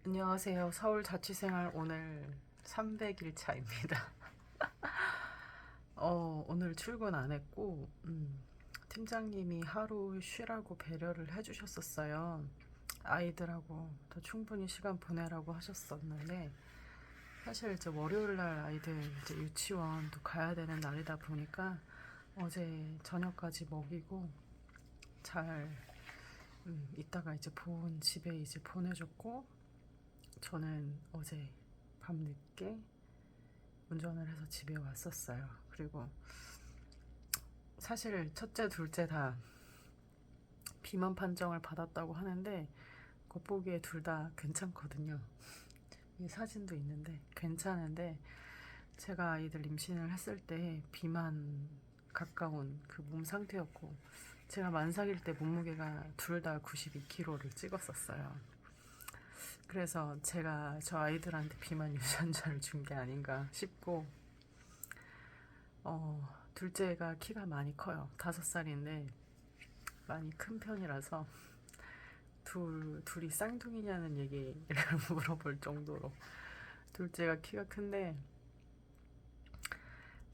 안녕하세요. 서울자취생활 오늘 300일 차입니다. 오늘 출근 안 했고, 팀장님이 하루 쉬라고 배려를 해주셨었어요. 아이들하고 더 충분히 시간 보내라고 하셨었는데, 사실 이제 월요일 날 아이들 이제 유치원도 가야 되는 날이다 보니까 어제 저녁까지 먹이고 잘, 이따가 이제 집에 이제 보내줬고, 저는 어제 밤늦게 운전을 해서 집에 왔었어요. 그리고 사실 첫째, 둘째 다 비만 판정을 받았다고 하는데 겉보기에 둘 다 괜찮거든요. 이 사진도 있는데 괜찮은데 제가 아이들 임신을 했을 때 비만 가까운 그 몸 상태였고 제가 만삭일 때 몸무게가 둘 다 92kg를 찍었었어요. 그래서 제가 저 아이들한테 비만 유전자를 준 게 아닌가 싶고 둘째가 키가 많이 커요. 5살인데 많이 큰 편이라서 둘이 쌍둥이냐는 얘기를 물어볼 정도로 둘째가 키가 큰데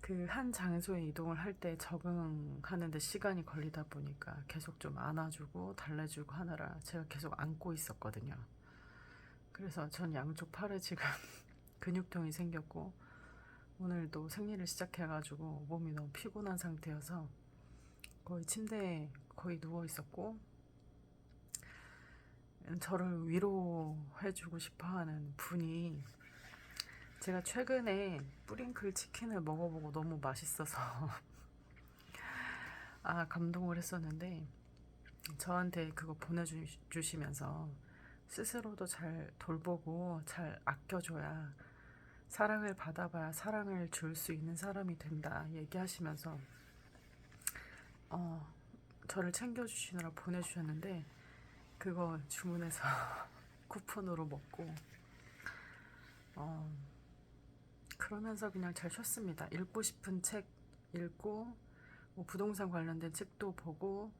그 한 장소에 이동을 할 때 적응하는데 시간이 걸리다 보니까 계속 좀 안아주고 달래주고 하느라 제가 계속 안고 있었거든요. 그래서 전 양쪽 팔에 지금 근육통이 생겼고 오늘도 생리를 시작해가지고 몸이 너무 피곤한 상태여서 거의 침대에 거의 누워 있었고 저를 위로해주고 싶어하는 분이 제가 최근에 뿌링클 치킨을 먹어보고 너무 맛있어서 감동을 했었는데 저한테 그거 보내주시면서 스스로도 잘 돌보고 잘 아껴줘야 사랑을 받아봐야 사랑을 줄 수 있는 사람이 된다 얘기하시면서 저를 챙겨주시느라 보내주셨는데 그거 주문해서 쿠폰으로 먹고 그러면서 그냥 잘 쉬었습니다. 읽고 싶은 책 읽고 뭐 부동산 관련된 책도 보고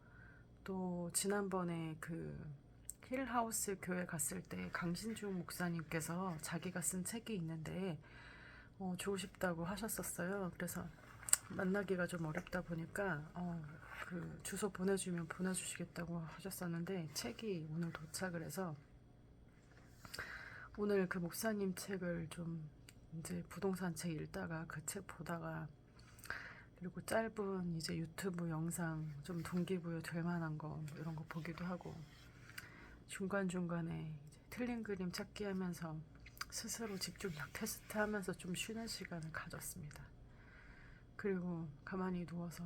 또 지난번에 그 힐하우스 교회 갔을 때 강신중 목사님께서 자기가 쓴 책이 있는데 주고 싶다고 하셨었어요. 그래서 만나기가 좀 어렵다 보니까 그 주소 보내주면 보내주시겠다고 하셨었는데 책이 오늘 도착을 해서 오늘 그 목사님 책을 좀 이제 부동산 책 읽다가 그 책 보다가 그리고 짧은 이제 유튜브 영상 좀 동기부여 될 만한 거 이런 거 보기도 하고 중간중간에 이제 틀린 그림 찾기 하면서 스스로 집중력 테스트 하면서 좀 쉬는 시간을 가졌습니다. 그리고 가만히 누워서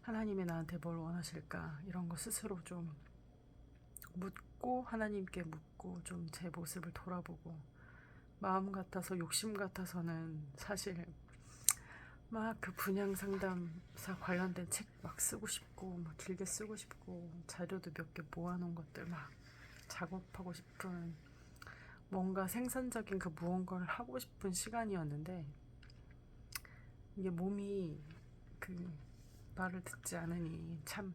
하나님이 나한테 뭘 원하실까 이런 거 스스로 좀 묻고 하나님께 묻고 좀 제 모습을 돌아보고 마음 같아서 욕심 같아서는 사실 막 그 분양 상담사 관련된 책 막 쓰고 싶고 막 길게 쓰고 싶고 자료도 몇 개 모아놓은 것들 막 작업하고 싶은 뭔가 생산적인 그 무언가를 하고 싶은 시간이었는데 이게 몸이 그 말을 듣지 않으니 참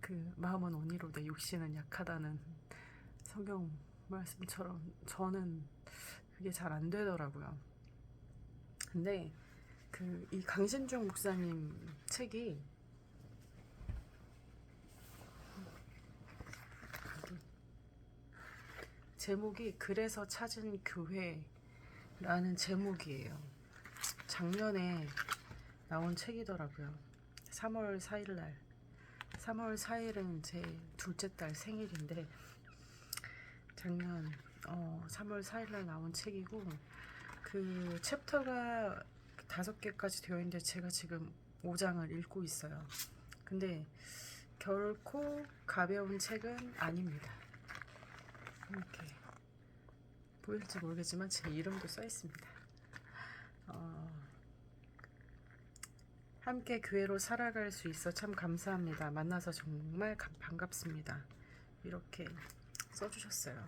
그 마음은 온이로 내 육신은 약하다는 성경 말씀처럼 저는 그게 잘 안 되더라고요. 근데 그 이 강신중 목사님 책이 제목이 그래서 찾은 교회라는 제목이에요. 작년에 나온 책이더라고요. 3월 4일 날 3월 4일은 제 둘째 딸 생일인데 작년 3월 4일 날 나온 책이고 그 챕터가 5개까지 되어 있는데 제가 지금 5장을 읽고 있어요. 근데 결코 가벼운 책은 아닙니다. 이렇게 보일지 모르겠지만 제 이름도 써 있습니다. 함께 교회로 살아갈 수 있어 참 감사합니다. 만나서 정말 반갑습니다. 이렇게 써주셨어요.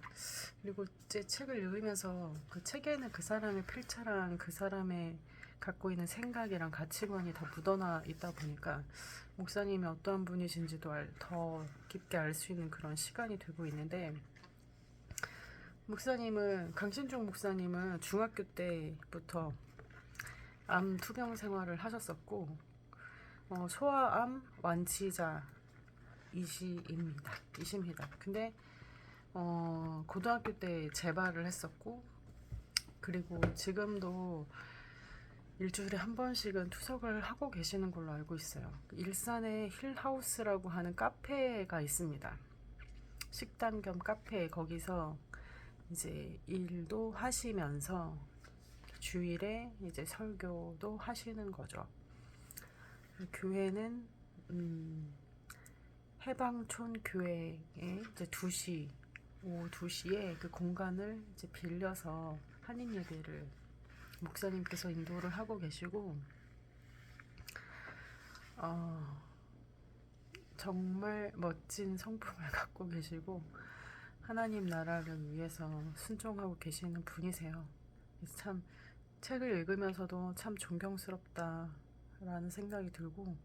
그리고 제 책을 읽으면서 그 책에는 그 사람의 필자랑 그 사람의 갖고 있는 생각이랑 가치관이 다 묻어나 있다 보니까 목사님이 어떠한 분이신지도 더 깊게 알 수 있는 그런 시간이 되고 있는데 목사님은 강신중 목사님은 중학교 때부터 암 투병 생활을 하셨었고 소아암 이십니다. 근데 고등학교 때 재발을 했었고, 그리고 지금도 일주일에 한 번씩은 투석을 하고 계시는 걸로 알고 있어요. 일산에 힐하우스라고 하는 카페가 있습니다. 식당 겸 카페, 거기서 이제 일도 하시면서 주일에 이제 설교도 하시는 거죠. 교회는 해방촌 교회에 이제 오후 2시에 그 공간을 이제 빌려서 한인 예배를 목사님께서 인도를 하고 계시고, 정말 멋진 성품을 갖고 계시고 하나님 나라를 위해서 순종하고 계시는 분이세요. 그래서 참 책을 읽으면서도 참 존경스럽다라는 생각이 들고,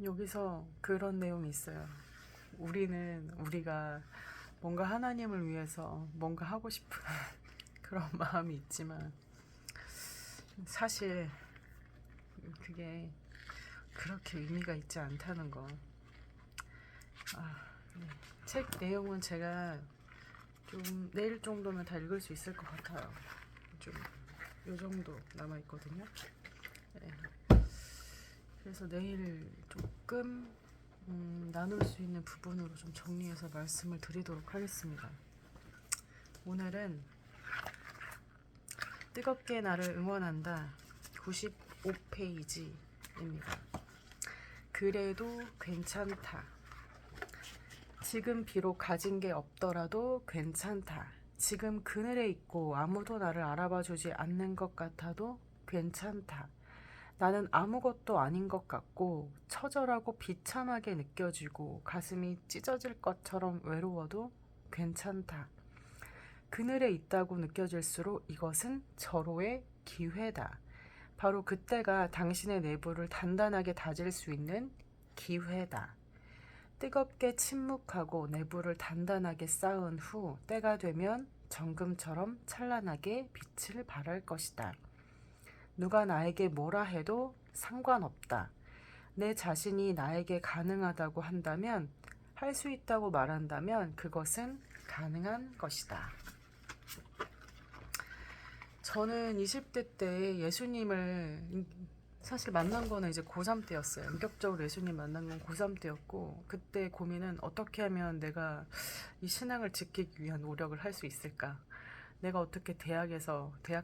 여기서 그런 내용이 있어요. 우리가 뭔가 하나님을 위해서 뭔가 하고 싶은 그런 마음이 있지만 사실 그게 그렇게 의미가 있지 않다는 거. 네. 책 내용은 제가 좀 내일 정도면 다 읽을 수 있을 것 같아요. 좀 요 정도 남아 있거든요. 네. 그래서 내일 조금 나눌 수 있는 부분으로 좀 정리해서 말씀을 드리도록 하겠습니다. 오늘은 뜨겁게 나를 응원한다 95페이지입니다. 그래도 괜찮다. 지금 비록 가진 게 없더라도 괜찮다. 지금 그늘에 있고 아무도 나를 알아봐주지 않는 것 같아도 괜찮다. 나는 아무것도 아닌 것 같고 처절하고 비참하게 느껴지고 가슴이 찢어질 것처럼 외로워도 괜찮다. 그늘에 있다고 느껴질수록 이것은 절호의 기회다. 바로 그때가 당신의 내부를 단단하게 다질 수 있는 기회다. 뜨겁게 침묵하고 내부를 단단하게 쌓은 후 때가 되면 정금처럼 찬란하게 빛을 발할 것이다. 누가 나에게 뭐라 해도 상관없다. 내 자신이 나에게 가능하다고 한다면, 할 수 있다고 말한다면 그것은 가능한 것이다. 저는 20대 때 예수님을 사실 만난 거는 이제 고3 때였어요. 본격적으로 예수님 만난 건 고3 때였고, 그때 고민은 어떻게 하면 내가 이 신앙을 지키기 위한 노력을 할 수 있을까? 내가 어떻게 대학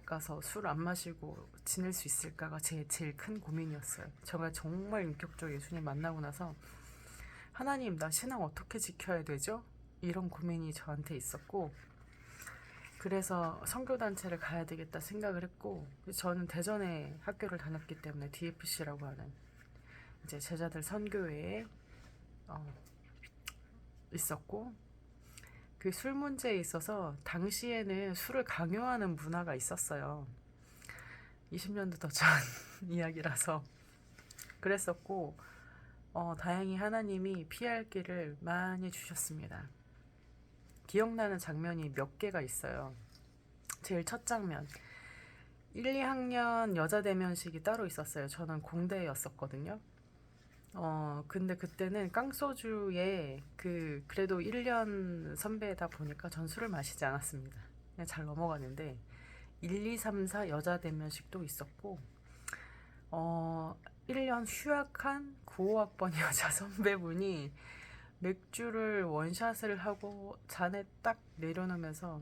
가서 술 안 마시고 지낼 수 있을까가 제일 큰 고민이었어요. 제가 정말 인격적으로 예수님 만나고 나서 하나님, 나 신앙 어떻게 지켜야 되죠? 이런 고민이 저한테 있었고, 그래서 선교단체를 가야 되겠다 생각을 했고, 저는 대전에 학교를 다녔기 때문에 DFC라고 하는 이제 제자들 선교회에 있었고, 그 술 문제에 있어서 당시에는 술을 강요하는 문화가 있었어요. 20년도 더 전 이야기라서 그랬었고, 다행히 하나님이 피할 길을 많이 주셨습니다. 기억나는 장면이 몇 개가 있어요. 제일 첫 장면, 1, 2학년 여자 대면식이 따로 있었어요. 저는 공대였었거든요. 근데 그때는 깡소주에 그래도 1년 선배다 보니까 전 술을 마시지 않았습니다. 그냥 잘 넘어가는데 1, 2, 3, 4 여자 대면식도 있었고 1년 휴학한 95학번 여자 선배분이 맥주를 원샷을 하고 잔에 딱 내려놓으면서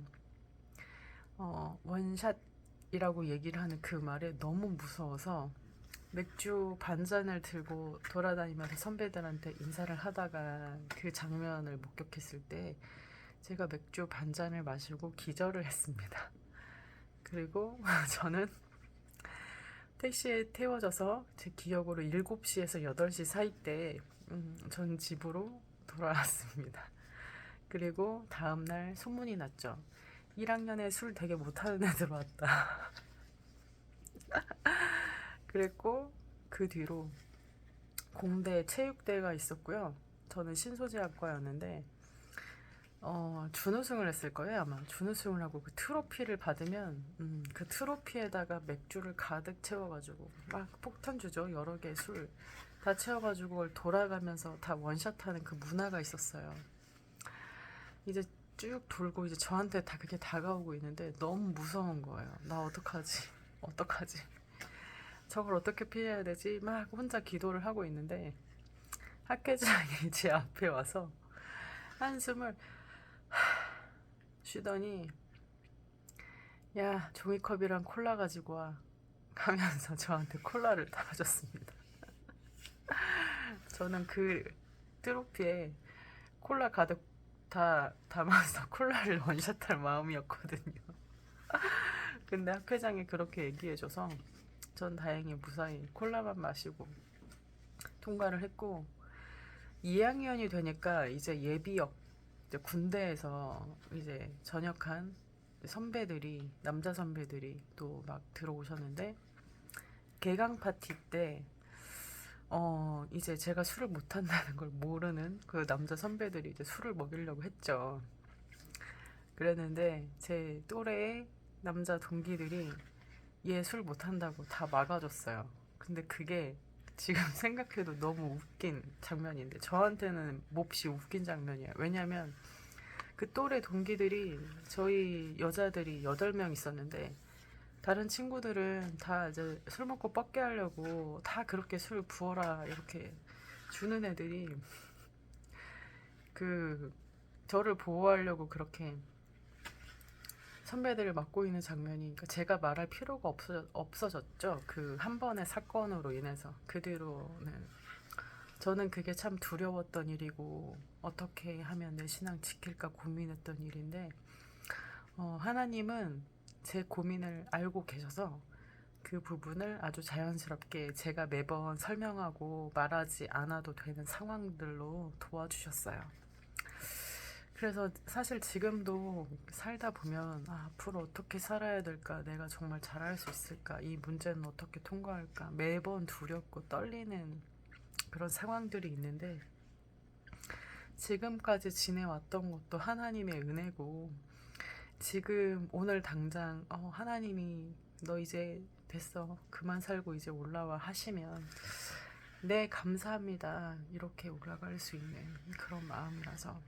원샷이라고 얘기를 하는 그 말에 너무 무서워서 맥주 반잔을 들고 돌아다니면서 선배들한테 인사를 하다가 그 장면을 목격했을 때 제가 맥주 반잔을 마시고 기절을 했습니다. 그리고 저는 택시에 태워져서 제 기억으로 7시에서 8시 사이 때 전 집으로 돌아왔습니다. 그리고 다음날 소문이 났죠. 1학년에 술 되게 못하는 애들 왔다. 그랬고 그 뒤로 공대 체육대회가 있었고요. 저는 신소재학과였는데 준우승을 했을 거예요 아마. 준우승을 하고 그 트로피를 받으면 그 트로피에다가 맥주를 가득 채워가지고 막 폭탄 주죠. 여러 개 술 다 채워가지고 그걸 돌아가면서 다 원샷하는 그 문화가 있었어요. 이제 쭉 돌고 이제 저한테 다 그게 다가오고 있는데 너무 무서운 거예요. 나 어떡하지? 어떡하지? 저걸 어떻게 피해야 되지? 막 혼자 기도를 하고 있는데 학회장이 제 앞에 와서 한숨을 쉬더니 야 종이컵이랑 콜라 가지고 와 하면서 저한테 콜라를 따라줬습니다. 저는 그 트로피에 콜라 가득 다 담아서 콜라를 원샷할 마음이었거든요. 근데 학회장이 그렇게 얘기해줘서 전 다행히 무사히 콜라만 마시고 통과를 했고 2학년이 되니까 이제 예비역 이제 군대에서 이제 전역한 선배들이 남자 선배들이 또 막 들어오셨는데 개강 파티 때 이제 제가 술을 못 한다는 걸 모르는 그 남자 선배들이 이제 술을 먹이려고 했죠. 그랬는데 제 또래의 남자 동기들이 얘 술 못 한다고 다 막아줬어요. 근데 그게 지금 생각해도 너무 웃긴 장면인데 저한테는 몹시 웃긴 장면이에요. 왜냐면 그 또래 동기들이 저희 여자들이 8명 있었는데 다른 친구들은 다 이제 술 먹고 뻗게 하려고 다 그렇게 술 부어라 이렇게 주는 애들이 그 저를 보호하려고 그렇게 선배들을 맡고 있는 장면이 그러니까 제가 말할 필요가 없어졌죠. 그 한 번의 사건으로 인해서 그 뒤로는 저는 그게 참 두려웠던 일이고 어떻게 하면 내 신앙 지킬까 고민했던 일인데 하나님은 제 고민을 알고 계셔서 그 부분을 아주 자연스럽게 제가 매번 설명하고 말하지 않아도 되는 상황들로 도와주셨어요. 그래서 사실 지금도 살다 보면 앞으로 어떻게 살아야 될까, 내가 정말 잘할 수 있을까, 이 문제는 어떻게 통과할까 매번 두렵고 떨리는 그런 상황들이 있는데 지금까지 지내왔던 것도 하나님의 은혜고 지금 오늘 당장 하나님이 너 이제 됐어 그만 살고 이제 올라와 하시면 네 감사합니다 이렇게 올라갈 수 있는 그런 마음이라서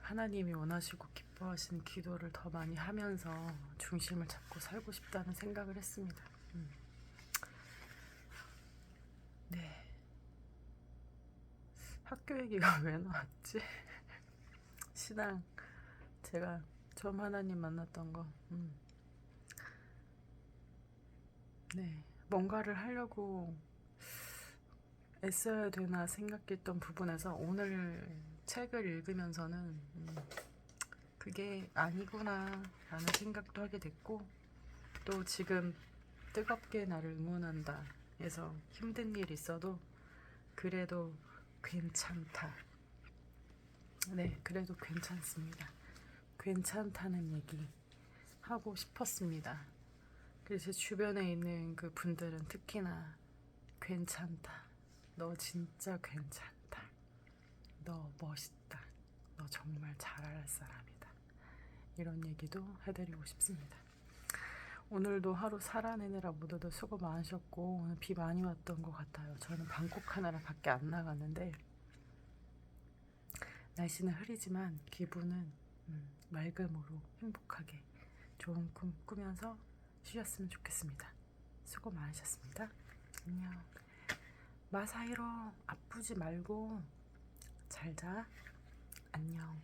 하나님이 원하시고 기뻐하시는 기도를 더 많이 하면서 중심을 잡고 살고 싶다는 생각을 했습니다. 네. 학교 얘기가 왜 나왔지? 신앙 제가 처음 하나님 만났던 거 네. 뭔가를 하려고 애써야 되나 생각했던 부분에서 오늘 책을 읽으면서는 그게 아니구나 라는 생각도 하게 됐고 또 지금 뜨겁게 나를 응원한다 해서 힘든 일 있어도 그래도 괜찮다. 네, 그래도 괜찮습니다. 괜찮다는 얘기 하고 싶었습니다. 그래서 제 주변에 있는 그 분들은 특히나 괜찮다. 너 진짜 괜찮다. 너 멋있다. 너 정말 잘할 사람이다. 이런 얘기도 해드리고 싶습니다. 오늘도 하루 살아내느라 모두들 수고 많으셨고 오늘 비 많이 왔던 것 같아요. 저는 방콕 하느라 밖에 안 나갔는데 날씨는 흐리지만 기분은 맑음으로 행복하게 좋은 꿈 꾸면서 쉬었으면 좋겠습니다. 수고 많으셨습니다. 안녕. 마사이로 아프지 말고 잘 자. 안녕.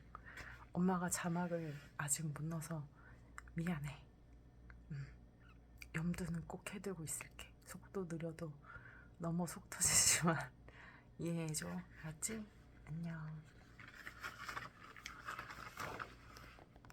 엄마가 자막을 아직 못 넣어서 미안해. 염두는 꼭 해두고 있을게. 속도 느려도 너무 속 터지지만 이해해줘. 알았지? 안녕.